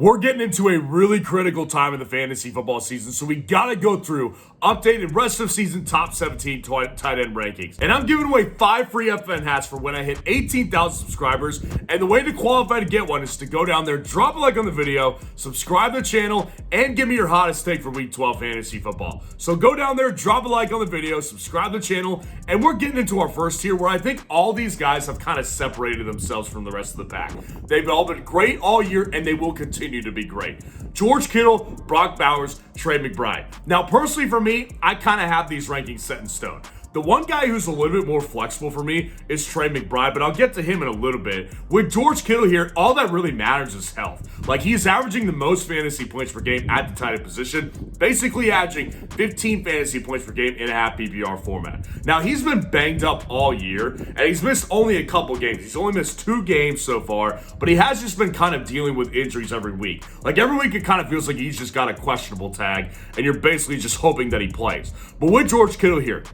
We're getting into a really critical time in the fantasy football season, so we gotta go through updated rest of season top 17 tight end rankings. And I'm giving away 5 free FN hats for when I hit 18,000 subscribers. And the way to qualify to get one is to go down there, drop a like on the video, subscribe to the channel, and give me your hottest take for week 12 fantasy football. So go down there, drop a like on the video, subscribe to the channel, and we're getting into our first tier where I think all these guys have kind of separated themselves from the rest of the pack. They've all been great all year, and they will continue to be great. George Kittle, Brock Bowers, Trey McBride. Now, personally for me, I kind of have these rankings set in stone. The one guy who's a little bit more flexible for me is Trey McBride, but I'll get to him in a little bit. With George Kittle here, all that really matters is health. Like, he's averaging the most fantasy points per game at the tight end position, basically averaging 15 fantasy points per game in a half PPR format. Now, he's been banged up all year, and he's missed only a couple games. He's only missed 2 games so far, but he has just been kind of dealing with injuries every week. Like, every week it kind of feels like he's just got a questionable tag, and you're basically just hoping that he plays. But with George Kittle here,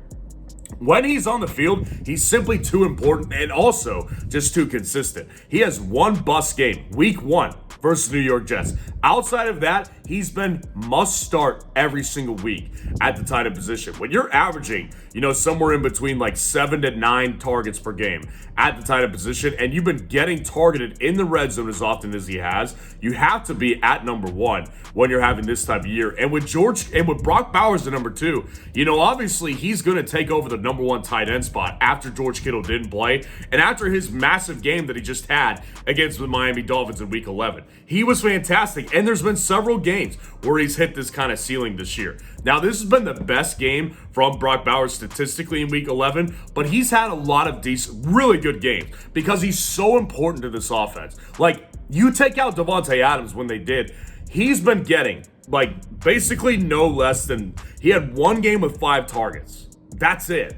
when he's on the field, he's simply too important and also just too consistent. He has one bust game, week 1 versus New York Jets. Outside of that, he's been must start every single week at the tight end position. When you're averaging, somewhere in between like 7 to 9 targets per game at the tight end position, and you've been getting targeted in the red zone as often as he has, you have to be at number 1 when you're having this type of year. And with Brock Bowers at number 2, obviously he's going to take over the number 1 tight end spot after George Kittle didn't play and after his massive game that he just had against the Miami Dolphins in week 11. He was fantastic, and there's been several games where he's hit this kind of ceiling this year. Now, this has been the best game from Brock Bowers statistically in week 11, but he's had a lot of really good games because he's so important to this offense. Like, you take out Devontae Adams when they did, he's been getting, basically no less than, he had 1 game with 5 targets. That's it.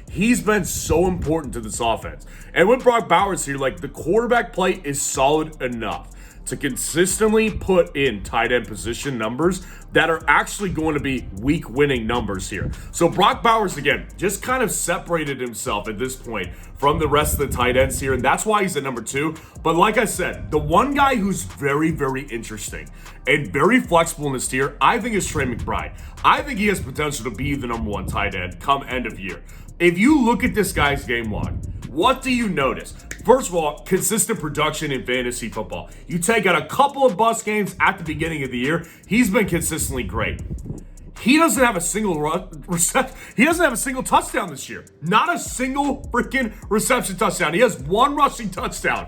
He's been so important to this offense. And with Brock Bowers here, the quarterback play is solid enough to consistently put in tight end position numbers that are actually going to be week winning numbers here. So Brock Bowers, again, just kind of separated himself at this point from the rest of the tight ends here, and that's why he's at number 2. But like I said, the one guy who's very, very interesting and very flexible in this tier, I think, is Trey McBride. I think he has potential to be the number 1 tight end come end of year. If you look at this guy's game log, what do you notice? First of all, consistent production in fantasy football. You take out a couple of bust games at the beginning of the year, he's been consistently great. He doesn't have a single he doesn't have a single touchdown this year. Not a single freaking reception touchdown. He has 1 rushing touchdown.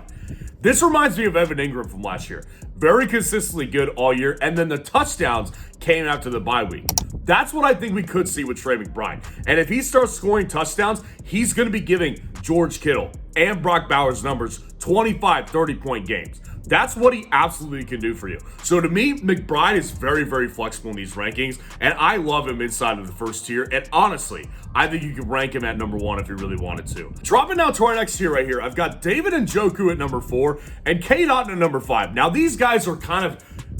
This reminds me of Evan Ingram from last year. Very consistently good all year, and then the touchdowns came after the bye week. That's what I think we could see with Trey McBride. And if he starts scoring touchdowns, he's going to be giving George Kittle and Brock Bowers numbers 25, 30-point games. That's what he absolutely can do for you. So to me, McBride is very, very flexible in these rankings, and I love him inside of the first tier. And honestly, I think you could rank him at number 1 if you really wanted to. Dropping down to our next tier right here, I've got David Njoku at number 4 and Cade Otton at number 5. Now, these guys are kind of,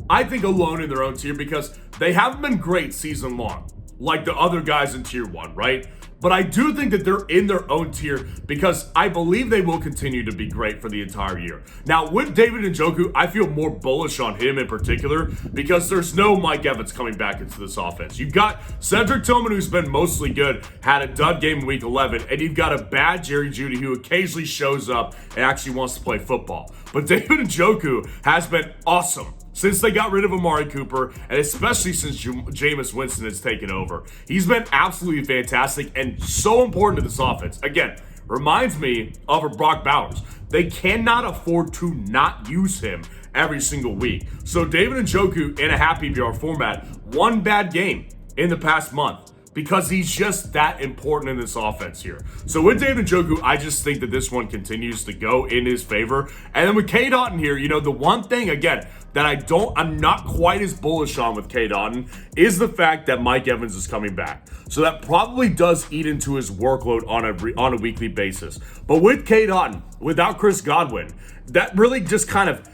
I think, alone in their own tier because they haven't been great season long like the other guys in tier 1, right? But I do think that they're in their own tier because I believe they will continue to be great for the entire year. Now, with David Njoku, I feel more bullish on him in particular because there's no Mike Evans coming back into this offense. You've got Cedric Tillman, who's been mostly good, had a dud game in week 11, and you've got a bad Jerry Jeudy who occasionally shows up and actually wants to play football. But David Njoku has been awesome since they got rid of Amari Cooper, and especially since Jameis Winston has taken over. He's been absolutely fantastic and so important to this offense. Again, reminds me of a Brock Bowers. They cannot afford to not use him every single week. So David Njoku in a half PPR format, 1 bad game in the past month, because he's just that important in this offense here. So with David Njoku, I just think that this one continues to go in his favor. And then with Cade Otton here, the one thing, again, that I'm not quite as bullish on with Cade Otton is the fact that Mike Evans is coming back. So that probably does eat into his workload on a weekly basis. But with Cade Otton, without Chris Godwin, that really just kind of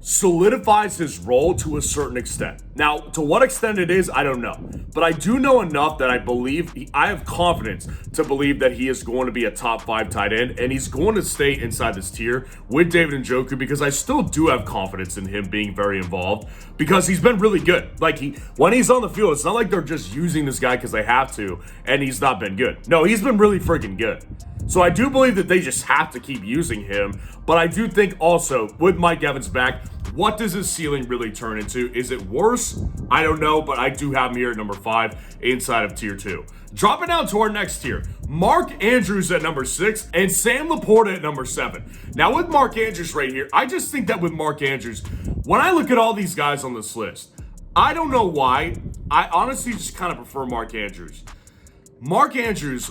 solidifies his role to a certain extent. Now, to what extent it is, I don't know. But I do know enough that I have confidence to believe that he is going to be a top 5 tight end, and he's going to stay inside this tier with David Njoku, because I still do have confidence in him being very involved, because he's been really good. Like, when he's on the field, it's not like they're just using this guy because they have to, and he's not been good. No, he's been really freaking good. So I do believe that they just have to keep using him. But I do think also, with Mike Evans back, what does his ceiling really turn into? Is it worse? I don't know, but I do have him here at number 5 inside of tier 2. Dropping down to our next tier, Mark Andrews at number 6 and Sam Laporta at number 7. Now with Mark Andrews right here, I just think that with Mark Andrews, when I look at all these guys on this list, I don't know why, I honestly just kind of prefer Mark Andrews. Mark Andrews,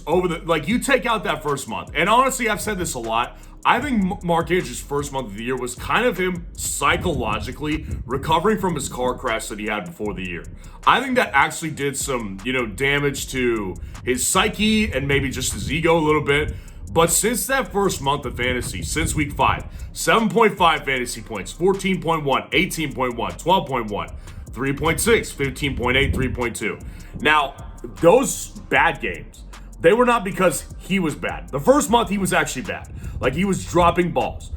you take out that first month, and honestly, I've said this a lot, I think Mark Andrews' first month of the year was kind of him psychologically recovering from his car crash that he had before the year. I think that actually did some, damage to his psyche and maybe just his ego a little bit. But since that first month of fantasy, since week 5, 7.5 fantasy points, 14.1, 18.1, 12.1, 3.6, 15.8, 3.2. Now, those bad games, they were not because he was bad. The first month, he was actually bad. Like, he was dropping balls.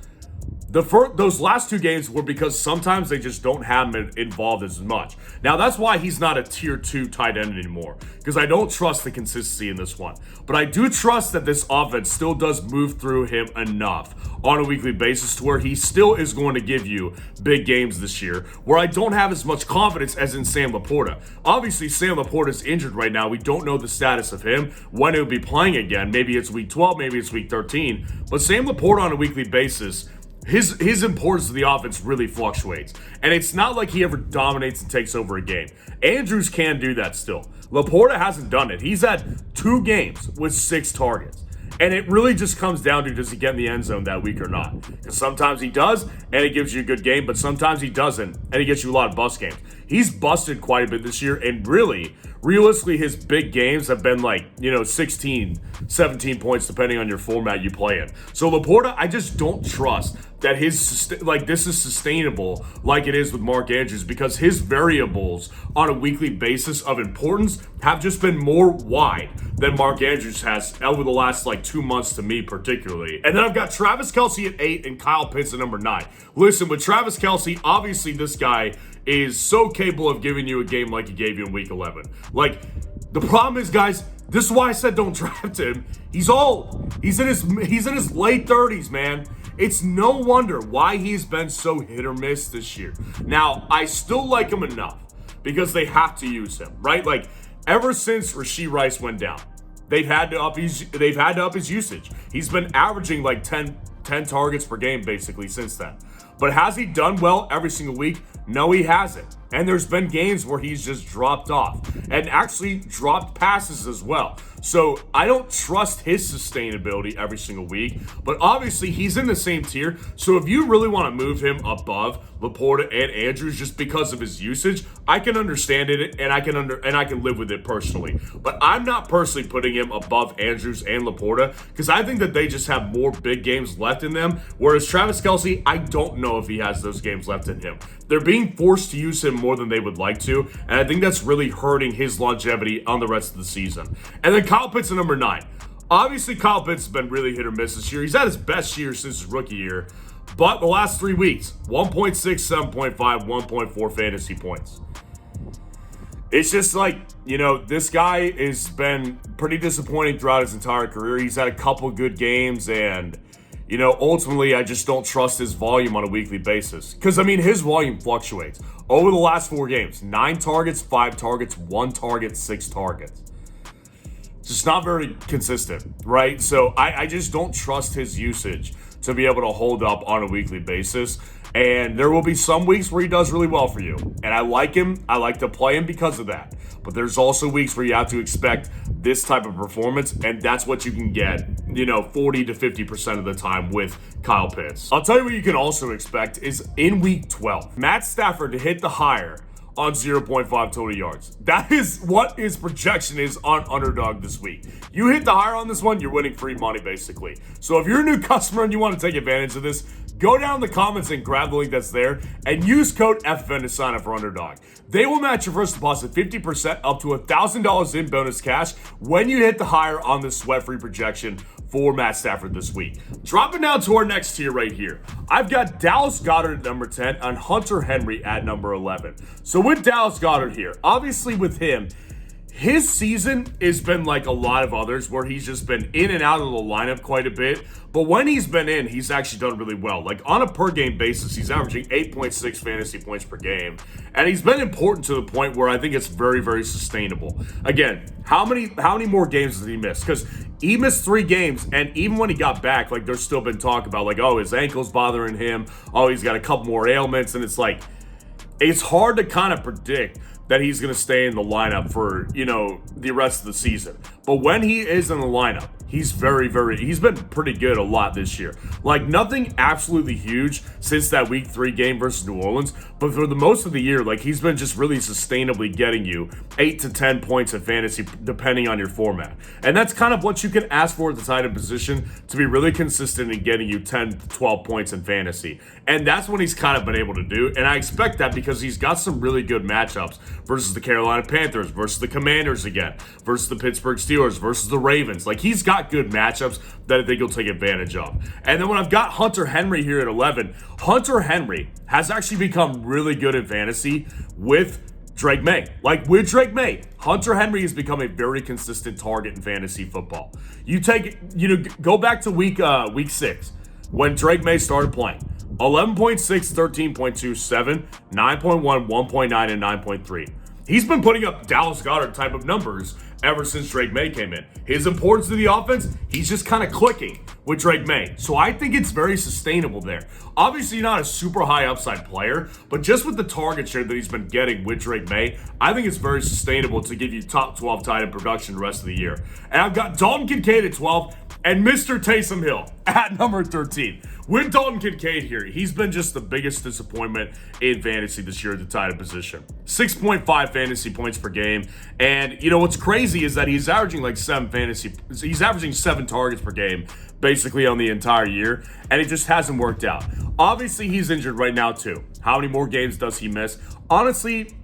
Those last 2 games were because sometimes they just don't have him involved as much. Now, that's why he's not a tier 2 tight end anymore, because I don't trust the consistency in this one. But I do trust that this offense still does move through him enough on a weekly basis to where he still is going to give you big games this year, where I don't have as much confidence as in Sam Laporta. Obviously, Sam Laporta is injured right now. We don't know the status of him, when he'll be playing again. Maybe it's week 12, maybe it's week 13. But Sam Laporta on a weekly basis, his importance to the offense really fluctuates. And it's not like he ever dominates and takes over a game. Andrews can do that still. Laporta hasn't done it. He's had 2 games with 6 targets. And it really just comes down to, does he get in the end zone that week or not? Because sometimes he does, and it gives you a good game, but sometimes he doesn't, and he gets you a lot of bust games. He's busted quite a bit this year, and really, realistically, his big games have been 16, 17 points, depending on your format you play in. So Laporta, I just don't trust that this is sustainable like it is with Mark Andrews, because his variables on a weekly basis of importance have just been more wide than Mark Andrews has over the last 2 months, to me particularly. And then I've got Travis Kelce at 8 and Kyle Pitts at number 9. Listen, with Travis Kelce, obviously this guy is so capable of giving you a game like he gave you in week 11. The problem is, guys, this is why I said don't draft him. He's old. He's in his late 30s, man. It's no wonder why he's been so hit or miss this year. Now, I still like him enough because they have to use him, right? Ever since Rashee Rice went down, they've had to up his usage. He's been averaging 10 targets per game basically since then. But has he done well every single week? No, he hasn't. And there's been games where he's just dropped off and actually dropped passes as well. So I don't trust his sustainability every single week, but obviously he's in the same tier. So if you really want to move him above Laporta and Andrews just because of his usage, I can understand it and I can live with it personally. But I'm not personally putting him above Andrews and Laporta because I think that they just have more big games left in them. Whereas Travis Kelce, I don't know if he has those games left in him. They're being forced to use him more than they would like to, and I think that's really hurting his longevity on the rest of the season. And then Kyle Pitts at number 9. Obviously, Kyle Pitts has been really hit or miss this year. He's had his best year since his rookie year, but the last 3 weeks, 1.6, 7.5, 1.4 fantasy points. It's just this guy has been pretty disappointing throughout his entire career. He's had a couple good games, and ultimately, I just don't trust his volume on a weekly basis. Because, his volume fluctuates. Over the last 4 games, 9 targets, 5 targets, 1 target, 6 targets. It's just not very consistent, right? So I just don't trust his usage to be able to hold up on a weekly basis. And there will be some weeks where he does really well for you. And I like him. I like to play him because of that. But there's also weeks where you have to expect this type of performance, and that's what you can get, 40 to 50% of the time with Kyle Pitts. I'll tell you what you can also expect is in week 12, Matt Stafford to hit the higher on 0.5 total yards. That is what his projection is on Underdog this week. You hit the higher on this one, you're winning free money basically. So if you're a new customer and you want to take advantage of this, go down in the comments and grab the link that's there and use code FFN to sign up for Underdog. They will match your first deposit 50% up to $1,000 in bonus cash when you hit the higher on the sweat-free projection for Matt Stafford this week. Dropping down to our next tier right here. I've got Dallas Goedert at number 10 and Hunter Henry at number 11. So with Dallas Goedert here, obviously with him, his season has been like a lot of others where he's just been in and out of the lineup quite a bit. But when he's been in, he's actually done really well. Like on a per game basis, he's averaging 8.6 fantasy points per game. And he's been important to the point where I think it's very, very sustainable. Again, how many more games does he miss? Because he missed 3 games, and even when he got back, like there's still been talk about like, oh, his ankle's bothering him. Oh, he's got a couple more ailments. And it's like, it's hard to kind of predict that he's going to stay in the lineup for, the rest of the season. But when he is in the lineup, he's he's been pretty good a lot this year. Like nothing absolutely huge since that week 3 game versus New Orleans, but for the most of the year, like he's been just really sustainably getting you 8 to 10 points in fantasy depending on your format. And that's kind of what you can ask for at the tight end position, to be really consistent in getting you 10 to 12 points in fantasy. And that's what he's kind of been able to do. And I expect that because he's got some really good matchups versus the Carolina Panthers, versus the Commanders again, versus the Pittsburgh Steelers, versus the Ravens. Like he's got good matchups that I think he'll take advantage of. And then when I've got Hunter Henry here at 11, Hunter Henry has actually become really good in fantasy with Drake May. Like with Drake May, Hunter Henry has become a very consistent target in fantasy football. Go back to week 6 when Drake May started playing. 11.6, 13.2, 7, 9.1, 1.9, and 9.3. He's been putting up Dallas Goedert type of numbers ever since Drake May came in. His importance to the offense, he's just kind of clicking with Drake May. So I think it's very sustainable there. Obviously not a super high upside player, but just with the target share that he's been getting with Drake May, I think it's very sustainable to give you top 12 tight end production the rest of the year. And I've got Dalton Kincaid at 12 and Mr. Taysom Hill at number 13. With Dalton Kincaid here, he's been just the biggest disappointment in fantasy this year at the tight end position. 6.5 fantasy points per game. And what's crazy is that he's averaging he's averaging 7 targets per game basically on the entire year, and it just hasn't worked out. Obviously, he's injured right now too. How many more games does he miss? Honestly,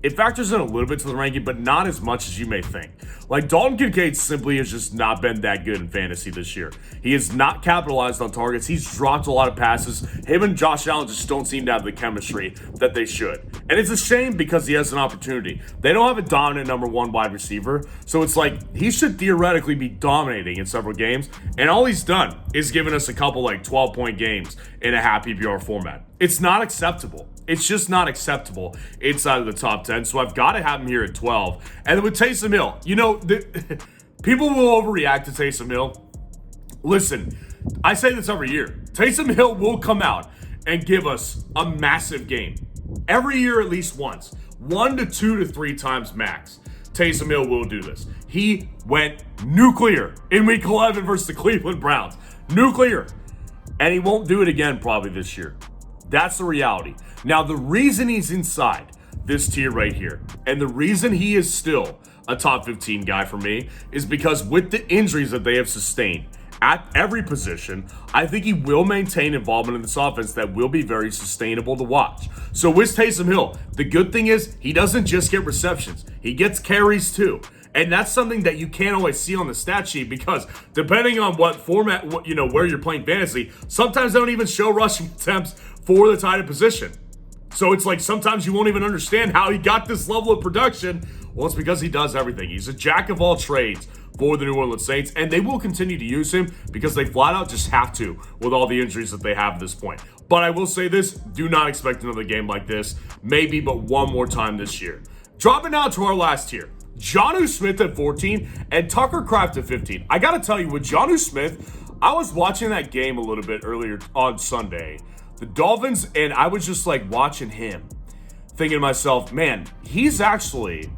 it factors in a little bit to the ranking, but not as much as you may think. Like, Dalton Kincaid simply has just not been that good in fantasy this year. He has not capitalized on targets. He's dropped a lot of passes. Him and Josh Allen just don't seem to have the chemistry that they should. And it's a shame because he has an opportunity. They don't have a dominant number 1 wide receiver, so it's like he should theoretically be dominating in several games, and all he's done is given us a couple 12-point games in a half PPR format. It's not acceptable. It's just not acceptable inside of the top 10. So I've got to have him here at 12. And then with Taysom Hill, people will overreact to Taysom Hill. Listen, I say this every year. Taysom Hill will come out and give us a massive game. Every year at least once. 1 to 2 to 3 times max. Taysom Hill will do this. He went nuclear in week 11 versus the Cleveland Browns. Nuclear. And he won't do it again probably this year. That's the reality. Now, the reason he's inside this tier right here, and the reason he is still a top 15 guy for me, is because with the injuries that they have sustained at every position, I think he will maintain involvement in this offense that will be very sustainable to watch. So with Taysom Hill, the good thing is he doesn't just get receptions. He gets carries too. And that's something that you can't always see on the stat sheet because depending on what format, where you're playing fantasy, sometimes they don't even show rushing attempts for the tight end position. So it's like sometimes you won't even understand how he got this level of production. Well, it's because he does everything. He's a jack of all trades for the New Orleans Saints, and they will continue to use him because they flat out just have to with all the injuries that they have at this point. But I will say this, do not expect another game like this, maybe but one more time this year. Dropping down to our last tier. Jonnu Smith at 14 and Tucker Kraft at 15. I gotta tell you, with Jonnu Smith, I was watching that game a little bit earlier on Sunday. The Dolphins, and I was just watching him, thinking to myself, man, he's actually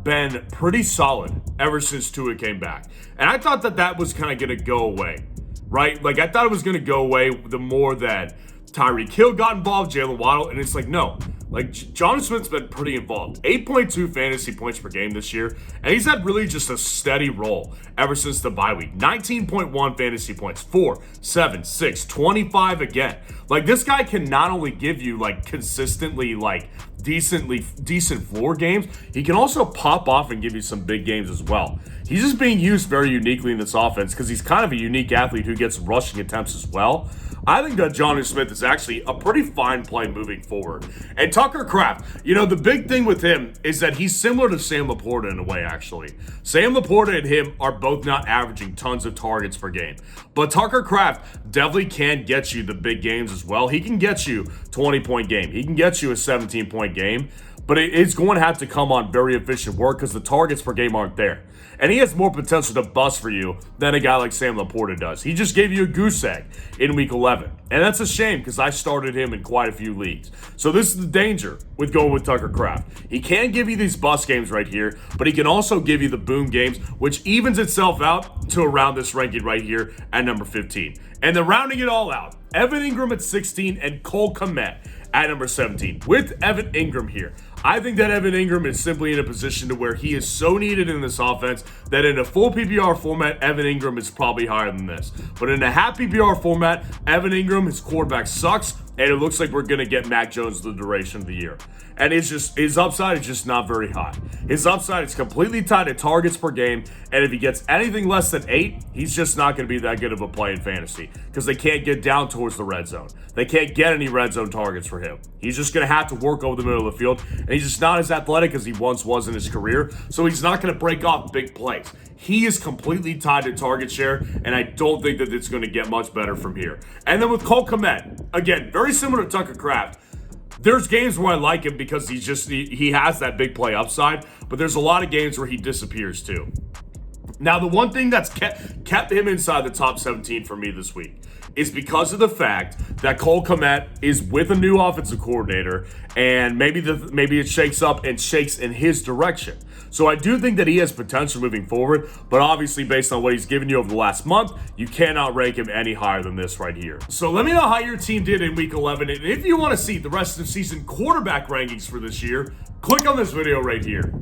been pretty solid ever since Tua came back. And I thought that was kind of going to go away, right? I thought it was going to go away the more that Tyreek Hill got involved, Jalen Waddle, and it's no. Like, John Smith's been pretty involved. 8.2 fantasy points per game this year, and he's had really just a steady roll ever since the bye week. 19.1 fantasy points, 4, 7, 6, 25 again. Like, this guy can not only give you, like, consistently, like, decent floor games, he can also pop off and give you some big games as well. He's just being used very uniquely in this offense because he's kind of a unique athlete who gets rushing attempts as well. I think that Jonnu Smith is actually a pretty fine play moving forward. And Tucker Kraft, you know, the big thing with him is that he's similar to Sam Laporta in a way, actually. Sam Laporta and him are both not averaging tons of targets per game. But Tucker Kraft definitely can get you the big games as well. He can get you 20-point game. He can get you a 17-point game. But it's going to have to come on very efficient work because the targets per game aren't there. And he has more potential to bust for you than a guy like Sam Laporta does. He just gave you a goose egg in week 11. And that's a shame because I started him in quite a few leagues. So this is the danger with going with Tucker Kraft. He can give you these bust games right here, but he can also give you the boom games, which evens itself out to around this ranking right here at number 15. And then rounding it all out, Evan Ingram at 16 and Cole Kmet at number 17. With Evan Ingram here, I think that Evan Ingram is simply in a position to where he is so needed in this offense that in a full PPR format, Evan Ingram is probably higher than this. But in a half PPR format, Evan Ingram, his quarterback sucks, and it looks like we're going to get Mac Jones the duration of the year. And it's just, his upside is just not very high. His upside is completely tied to targets per game, and if he gets anything less than 8, he's just not going to be that good of a play in fantasy because they can't get down towards the red zone. They can't get any red zone targets for him. He's just going to have to work over the middle of the field, and he's just not as athletic as he once was in his career, so he's not going to break off big plays. He is completely tied to target share, and I don't think that it's going to get much better from here. And then with Cole Kmet, again, very similar to Tucker Kraft, there's games where I like him because he has that big play upside, but there's a lot of games where he disappears too. Now, the one thing that's kept him inside the top 17 for me this week is because of the fact that Cole Kmet is with a new offensive coordinator, and maybe it shakes up and shakes in his direction. So I do think that he has potential moving forward, but obviously based on what he's given you over the last month, you cannot rank him any higher than this right here. So let me know how your team did in week 11, and if you want to see the rest of the season quarterback rankings for this year, click on this video right here.